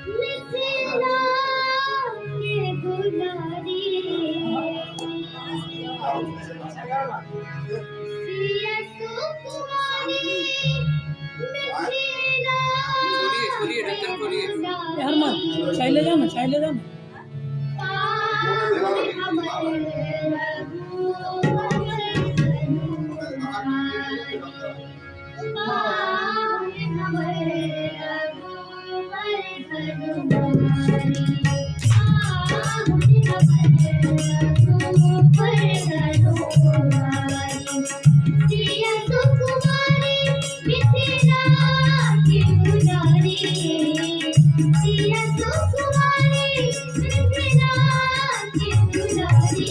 मिथिला के दुलारी सिया सुकुमारी मिथिला खोलिए ढक्कन खोलिए। यार मत चाय ले जाना सिया सुकुमारी मिथिला की दुलारी सिया सुकुमारी मिथिला की दुलारी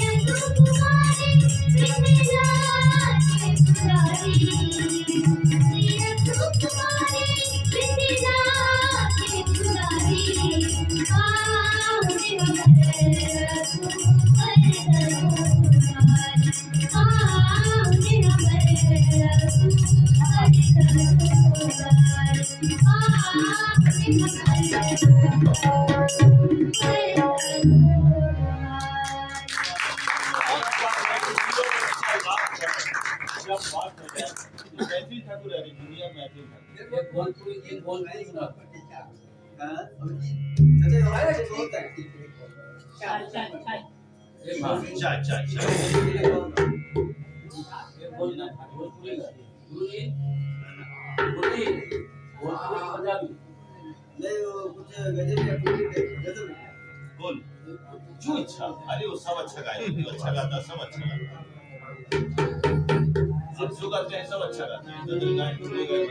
मुझे मैथिल ठाकुर है जूनियर मैथिल ठाकुर एक भोजपुरी सुना चाय चाय चाय एक हाँ, भोजपुरी चाय चाय चाय एक भोजपुरी गुरुजी भोजपुरी पंजाबी कौन जो इच्छा अरे वो सब अच्छा गाए जो अच्छा गाता सब अच्छा गाता सब जो गाते हैं सब अच्छा गाते हैं गजल गाए टुकड़े गाए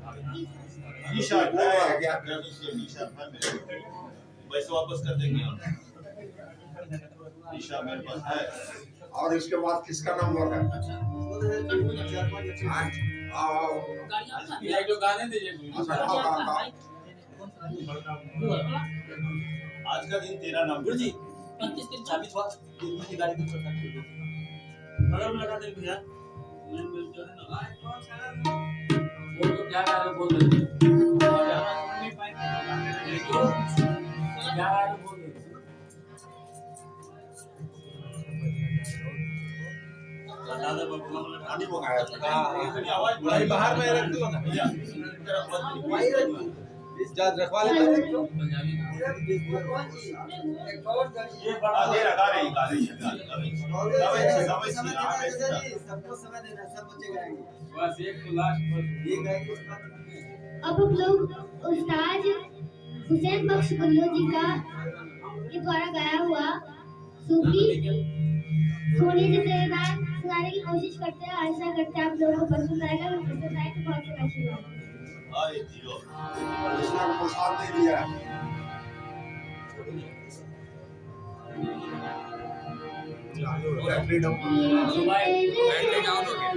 निशा है क्या निशा है मेरे वैसे वापस कर देंगे हम निशा मेरे पास है और इसके बाद किसका नंबर है? ये जो गाने दीजिए अच्छा, हाँ, हाँ, हाँ। आज का दिन तेरा नाम गुरुजी 25 दिन चाबी थोड़ा की गाड़ी को पकड़ के बगल में लगा दे भैया मैं जो है ना वो तो क्या गा रहे बोल रहे नहीं पाएंगे क्या गा रहे बोल रहे दादा बाबू पानी मंगाया था। अपनी आवाज भाई बाहर में रख दो ना भैया तेरा जा रखवा लेते हैं पंजाबी ये बड़ा दे रहा गा रही गा रही सबको समय देना सब बच्चे गाएंगे बस एक तो लास्ट बस ये गाएंगे अब हम लोग उस्ताद हुसैन बख्श गुल्लो जी का के द्वारा गाया हुआ सूफी सोने जितने गान सुनाने की कोशिश करते हैं। आशा करते हैं आप लोगों को पसंद आएगा। अगर पसंद आए तो बहुत सारा आशीर्वाद। आए जीरो कृष्णा को प्रसाद दे दिया। ये सुबह बैटरी डाउन हो गया